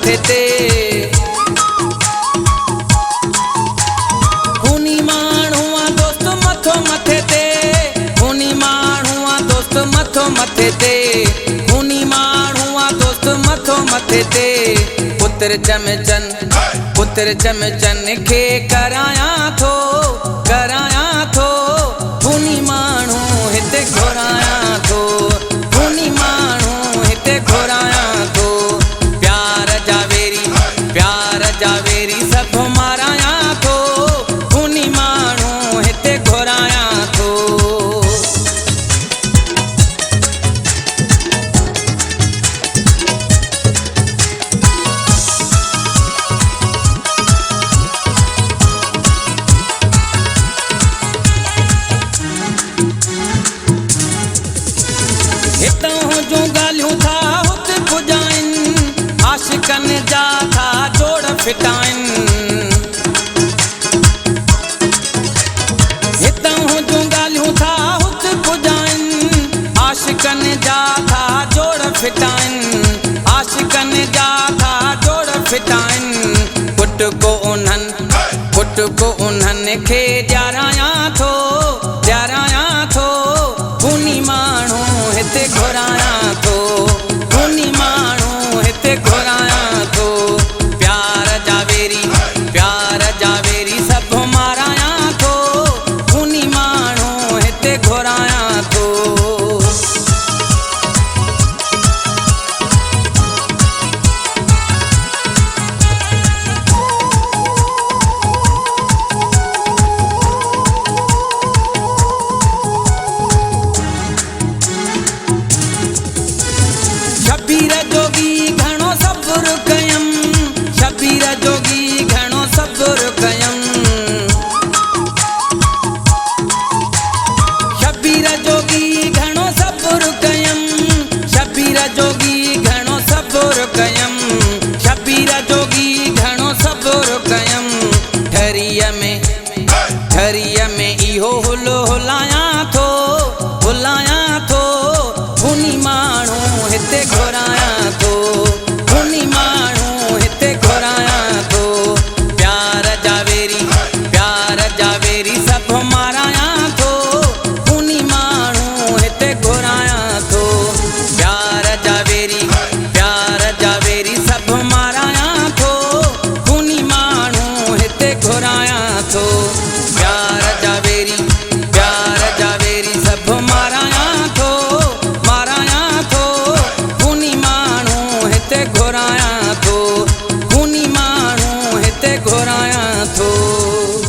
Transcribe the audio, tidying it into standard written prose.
मथे ते खूनी माण्हू दोस्त मथो मथे ते खूनी माण्हू दोस्त मथो मथे ते खूनी माण्हू दोस्त मथो मथे ते पुत्र चमचन खे करायां थो खूनी माण्हू हिते घुरायां थो खूनी माण्हू हिते घुरायां थो प्यार जा वेरी सभु मारायां थो खूनी माण्हू हिते घुरायां थो हितां जूं ॻाल्हियूं था हुते पुॼाइनि आशिक़नि जा था जोड़ फिटाइनि हितां जूं ॻाल्हियूं था हुते पुॼाइनि आशिक़नि जा था जोड़ फिटाइनि आशिक़नि जा था जोड़ फिटाइनि पुट को उन्हनि खे ॾियारायां थो खूनी माण्हू हिते घुरायां थो खूनी माण्हू हिते घुरायां थो प्यार जा वेरी सभु मारायां थो खूनी माण्हू हिते घुरायां थो शबीर जोगी घणो सब्र कयमि शबीर जोगी घणो सब्र कयमि शबीर जोगी घणो सब्र कयमि शबीर जोगी घणो सब्र कयमि शबीर जोगी घणो सब्र कयमि ठरीअ में इहो हुलायां थो खूनी